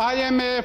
IMF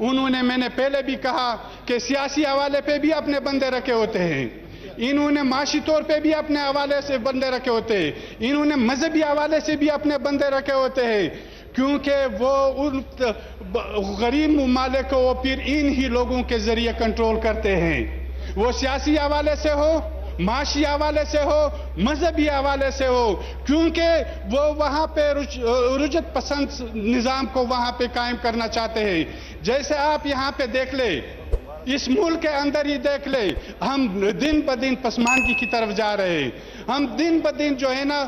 انہوں نے میں نے پہلے بھی کہا کہ سیاسی حوالے پہ بھی اپنے بندے رکھے ہوتے ہیں، انہوں نے معاشی طور پہ بھی اپنے حوالے سے بندے رکھے ہوتے ہیں، انہوں نے مذہبی حوالے سے بھی اپنے بندے رکھے ہوتے ہیں، کیونکہ وہ ان غریب ممالک کو وہ پھر ان ہی لوگوں کے ذریعے کنٹرول کرتے ہیں، وہ سیاسی حوالے سے ہو، معاشی حوالے سے ہو، مذہبی حوالے سے ہو، کیونکہ وہ وہاں پہ رجعت پسند نظام کو وہاں پہ قائم کرنا چاہتے ہیں۔ جیسے آپ یہاں پہ دیکھ لیں، اس ملک کے اندر ہی دیکھ لیں، ہم دن بدن پسماندگی کی طرف جا رہے ہیں، ہم دن بدن جو ہے نا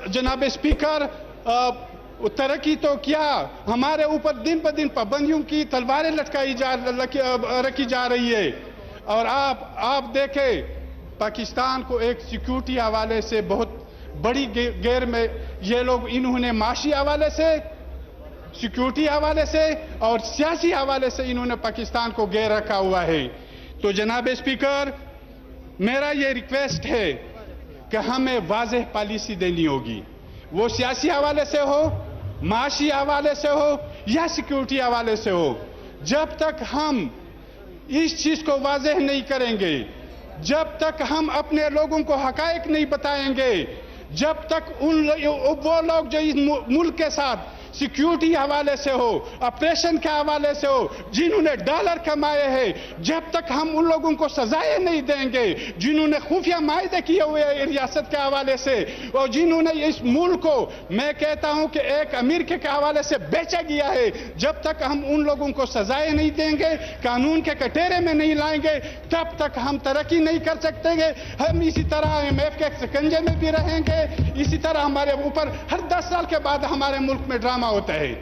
جناب اسپیکر ترقی تو کیا، ہمارے اوپر دن بدن پابندیوں کی تلواریں رکھی جا رہی ہے، اور آپ دیکھیں پاکستان کو ایک سیکیورٹی حوالے سے بہت بڑی گیر میں یہ لوگ انہوں نے معاشی حوالے سے، سیکیورٹی حوالے سے اور سیاسی حوالے سے انہوں نے پاکستان کو گیر رکھا ہوا ہے۔ تو جناب اسپیکر میرا یہ ریکویسٹ ہے کہ ہمیں واضح پالیسی دینی ہوگی، وہ سیاسی حوالے سے ہو، معاشی حوالے سے ہو یا سیکیورٹی حوالے سے ہو۔ جب تک ہم اس چیز کو واضح نہیں کریں گے، جب تک ہم اپنے لوگوں کو حقائق نہیں بتائیں گے، جب تک وہ لوگ جو اس ملک کے ساتھ سیکیورٹی حوالے سے ہو، آپریشن کے حوالے سے ہو، جنہوں نے ڈالر کمائے ہیں، جب تک ہم ان لوگوں کو سزائیں نہیں دیں گے، جنہوں نے خفیہ معاہدے کیے ہوئے ہیں ریاست کے حوالے سے، اور جنہوں نے اس ملک کو میں کہتا ہوں کہ ایک امریکہ کے حوالے سے بیچا گیا ہے، جب تک ہم ان لوگوں کو سزائیں نہیں دیں گے، قانون کے کٹہرے میں نہیں لائیں گے، تب تک ہم ترقی نہیں کر سکتے گے۔ ہم اسی طرح IMF کے سکنجے میں بھی رہیں گے، اسی طرح ہمارے اوپر ہر 10 سال کے بعد ہمارے ملک میں ڈرامہ ہوتا ہے،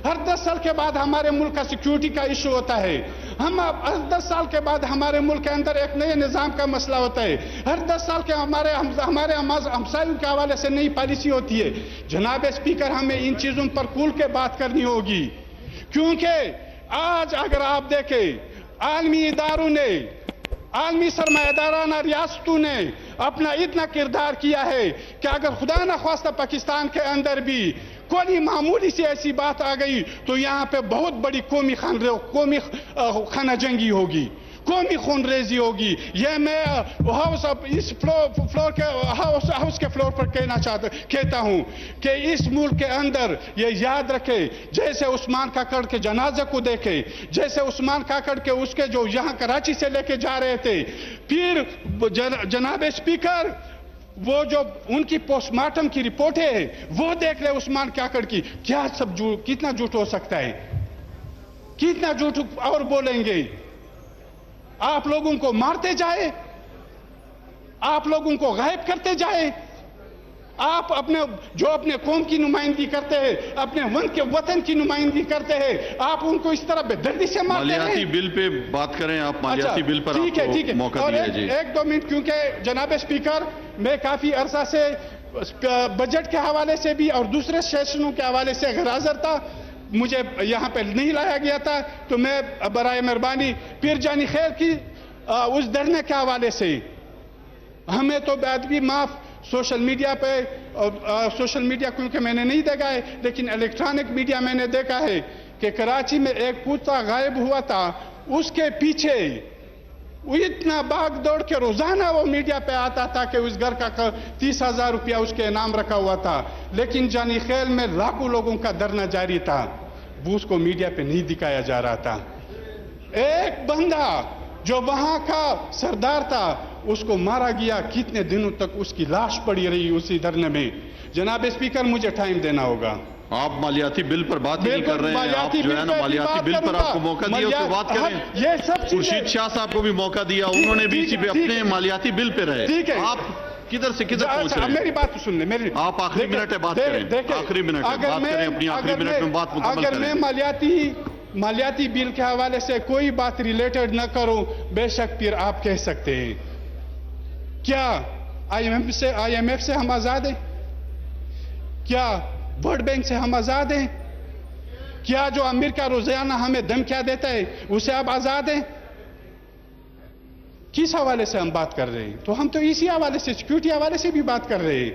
ہر 10 سال کے بعد ہمارے ملک کا سیکیورٹی کا ایشو ہوتا ہے، ہر 10 سال کے بعد ہمارے ملک کے اندر ایک نئے نظام کا مسئلہ ہوتا ہے، ہر 10 سال کے ہمارے ہمسایوں کے حوالے سے نئی پالیسی ہوتی ہے۔ جناب اسپیکر ہمیں ان چیزوں پر کھل کے بات کرنی ہوگی، کیونکہ آج اگر آپ دیکھیں عالمی اداروں نے، عالمی سرمایہ دارانہ ریاستوں نے اپنا اتنا کردار کیا ہے کہ اگر خدا نخواستہ پاکستان کے اندر بھی کوئی معمولی سی ایسی بات آ گئی تو یہاں پہ بہت بڑی قومی خانہ جنگی ہوگی، قومی خون ریزی ہوگی۔ یہ میں اس ہاؤس کے فلور پر کہتا ہوں کہ اس ملک کے اندر یہ یاد رکھے، جیسے عثمان کاکڑ کے جنازہ کو دیکھے، جیسے عثمان کاکڑ کے اس کے جو یہاں کراچی سے لے کے جا رہے تھے، پھر جناب اسپیکر وہ جو ان کی پوسٹ مارٹم کی رپورٹ ہے وہ دیکھ لے عثمان کاکڑ کی، کیا سب کتنا جھوٹ ہو سکتا ہے، کتنا جھوٹ اور بولیں گے؟ آپ لوگوں کو مارتے جائے، آپ لوگوں کو غائب کرتے جائے، آپ اپنے قوم کی نمائندگی کرتے ہیں، اپنے وطن کی نمائندگی کرتے ہیں، آپ ان کو اس طرح بے دردی سے مارتے ہیں۔ مالیاتی بل پہ بات کریں آپ، مالیاتی بل پر آپ کو موقع دیا ہے جی۔ ایک دو منٹ، کیونکہ جناب اسپیکر میں کافی عرصہ سے بجٹ کے حوالے سے بھی اور دوسرے سیشنوں کے حوالے سے غیر حاضر تھا، مجھے یہاں پہ نہیں لایا گیا تھا، تو میں برائے مہربانی پیر جانی خیر کی اس دھرنے کے حوالے سے ہمیں تو ادبی معاف سوشل میڈیا پہ، سوشل میڈیا کیونکہ میں نے نہیں دیکھا ہے لیکن الیکٹرانک میڈیا میں نے دیکھا ہے کہ کراچی میں ایک کتا غائب ہوا تھا، اس کے پیچھے وہ اتنا بھاگ دوڑ کے روزانہ وہ میڈیا پہ آتا تھا کہ اس گھر کا 30,000 روپیہ اس کے انعام رکھا ہوا تھا، لیکن جانی خیل میں لاکھوں لوگوں کا دھرنا جاری تھا، وہ اس کو میڈیا پہ نہیں دکھایا جا رہا تھا۔ ایک بندہ جو وہاں کا سردار تھا اس کو مارا گیا، کتنے دنوں تک اس کی لاش پڑی رہی اسی دھرنے میں۔ جناب اسپیکر مجھے ٹائم دینا ہوگا۔ آپ مالیاتی بل پر بات نہیں کر رہے ہیں، آپ جو ہے نا مالیاتی بل پر آپ کو موقع دیا اس پہ بات کریں۔ یہ سب خورشید شاہ صاحب کو بھی موقع دیا، انہوں نے بھی اسی پہ اپنے مالیاتی بل پہ رہے۔ آپ کدھر سے کدھر پہنچ رہے ہیں؟ میری بات سن لیں، آپ آخری منٹ ہے بات کریں، آخری منٹ ہے بات کریں، اپنی آخری منٹ میں بات مکمل اگر میں کریں۔ مالیاتی بل کے حوالے سے کوئی بات ریلیٹڈ نہ کروں، بے شک پھر آپ کہہ سکتے ہیں کیا IMF سے ہم آزاد ہیں؟ کیا ورلڈ بینک سے ہم آزاد ہیں؟ کیا جو امریکہ روزانہ ہمیں دھمکیاں دیتا ہے اسے آپ آزاد ہیں؟ کس حوالے سے ہم بات کر رہے ہیں؟ تو ہم تو اسی حوالے سے، سیکیورٹی حوالے سے بھی بات کر رہے ہیں۔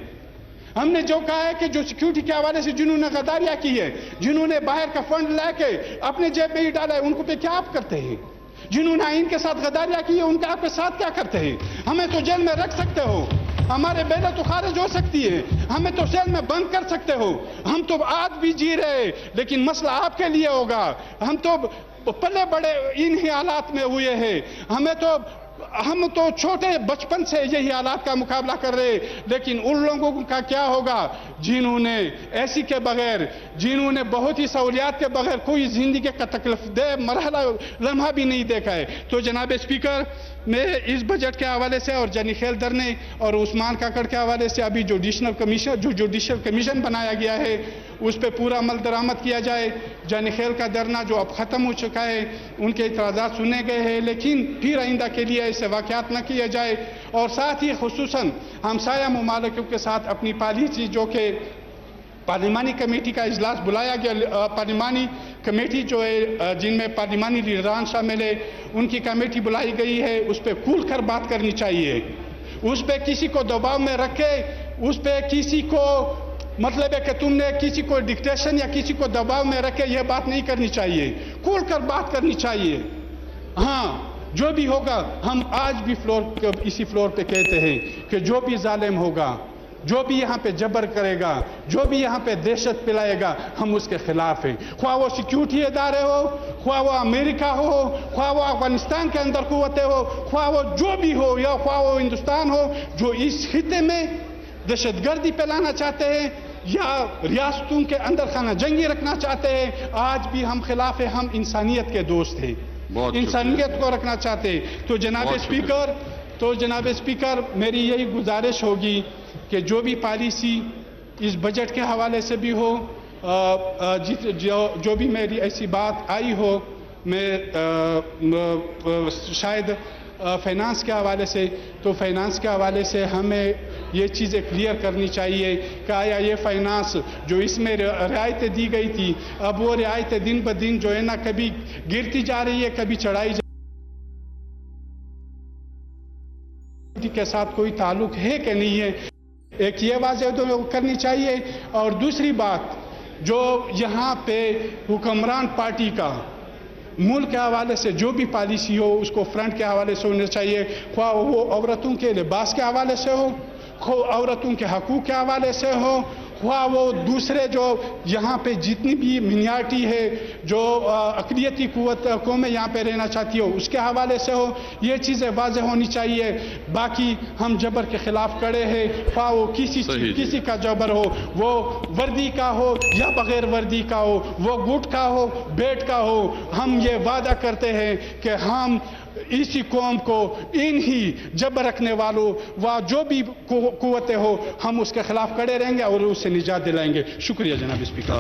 ہم نے جو کہا ہے کہ جو سیکیورٹی کے حوالے سے جنہوں نے غداریاں کی ہے، جنہوں نے باہر کا فنڈ لے کے اپنے جیب میں ہی ڈالا ہے، ان کو پہ کیا آپ کرتے ہیں؟ جنہوں نے آئین کے ساتھ غداریاں کی ہے، ان کا آپ کے ساتھ کیا کرتے ہیں؟ ہمیں تو جیل میں رکھ سکتے ہو، ہمارے بیلے تو خارج ہو سکتی ہے، ہمیں تو سیل میں بند کر سکتے ہو، ہم تو آج بھی جی رہے، لیکن مسئلہ آپ کے لیے ہوگا۔ ہم تو پلے بڑے انہی حالات میں ہوئے ہیں، ہم تو چھوٹے بچپن سے یہی حالات کا مقابلہ کر رہے، لیکن ان لوگوں کا کیا ہوگا جنہوں نے ایسی کے بغیر، جنہوں نے بہت ہی سہولیات کے بغیر کوئی زندگی کا تکلیف دہ مرحلہ لمحہ بھی نہیں دیکھا ہے۔ تو جناب اسپیکر، میں اس بجٹ کے حوالے سے اور جانی خیل درنے اور عثمان کاکڑ کے حوالے سے ابھی جوڈیشل کمیشن بنایا گیا ہے، اس پہ پورا عمل درآمد کیا جائے۔ جانی خیل کا دھرنا جو اب ختم ہو چکا ہے، ان کے اعتراضات سنے گئے ہیں، لیکن پھر آئندہ کے لیے ایسے واقعات نہ کیے جائے، اور ساتھ ہی خصوصاً ہمسایہ ممالکوں کے ساتھ اپنی پالیسی، جو کہ پارلیمانی کمیٹی کا اجلاس بلایا گیا، پارلیمانی کمیٹی جو ہے جن میں پارلیمانی لیڈران شامل ہے، ان کی کمیٹی بلائی گئی ہے، اس پہ کھل کر بات کرنی چاہیے، اس پہ کسی کو دباؤ میں رکھے، اس پہ کسی کو مطلب ہے کہ تم نے کسی کو ڈکٹیشن یا کسی کو دباؤ میں رکھے، یہ بات نہیں کرنی چاہیے، کھل کر بات کرنی چاہیے۔ ہاں، جو بھی ہوگا، ہم آج بھی اسی فلور پہ کہتے ہیں کہ جو بھی ظالم ہوگا، جو بھی یہاں پہ جبر کرے گا، جو بھی یہاں پہ دہشت پلائے گا، ہم اس کے خلاف ہیں، خواہ وہ سیکیورٹی ادارے ہو، خواہ وہ امریکہ ہو، خواہ وہ افغانستان کے اندر قوتیں ہو، خواہ وہ جو بھی ہو، یا خواہ وہ ہندوستان ہو، جو اس خطے میں دہشت گردی پھیلانا چاہتے ہیں یا ریاستوں کے اندر خانہ جنگی رکھنا چاہتے ہیں، آج بھی ہم خلاف ہیں، ہم انسانیت کے دوست ہیں، انسانیت کو رکھنا چاہتے ہیں۔ تو جناب اسپیکر، میری یہی گزارش ہوگی کہ جو بھی پالیسی اس بجٹ کے حوالے سے بھی ہو، جو بھی میری ایسی بات آئی ہو، میں شاید فائنانس کے حوالے سے، تو فائنانس کے حوالے سے ہمیں یہ چیزیں کلیئر کرنی چاہیے کہ آیا یہ فائنانس جو اس میں رعایتیں دی گئی تھی، اب وہ رعایتیں دن بہ دن جو ہے نا کبھی گرتی جا رہی ہے، کبھی چڑھائی جا رہی ہے، کے ساتھ کوئی تعلق ہے کہ نہیں ہے، ایک یہ واضح کرنی چاہیے۔ اور دوسری بات، جو یہاں پہ حکمران پارٹی کا ملک کے حوالے سے جو بھی پالیسی ہو، اس کو فرنٹ کے حوالے سے ہونا چاہیے، خواہ وہ عورتوں کے لباس کے حوالے سے ہو، خواہ عورتوں کے حقوق کے حوالے سے ہو، خواہ وہ دوسرے جو یہاں پہ جتنی بھی منارٹی ہے، جو اقلیتی قومیں یہاں پہ رہنا چاہتی ہو، اس کے حوالے سے ہو، یہ چیزیں واضح ہونی چاہیے۔ باقی ہم جبر کے خلاف کھڑے ہیں، خواہ وہ کسی کا جبر ہو، وہ وردی کا ہو یا بغیر وردی کا ہو، وہ گٹ کا ہو، بیٹ کا ہو، ہم یہ وعدہ کرتے ہیں کہ ہم اسی قوم کو انہی جبر رکھنے والوں و جو بھی قوتیں ہو، ہم اس کے خلاف کھڑے رہیں گے اور اس سے نجات دلائیں گے۔ شکریہ جناب اسپیکر۔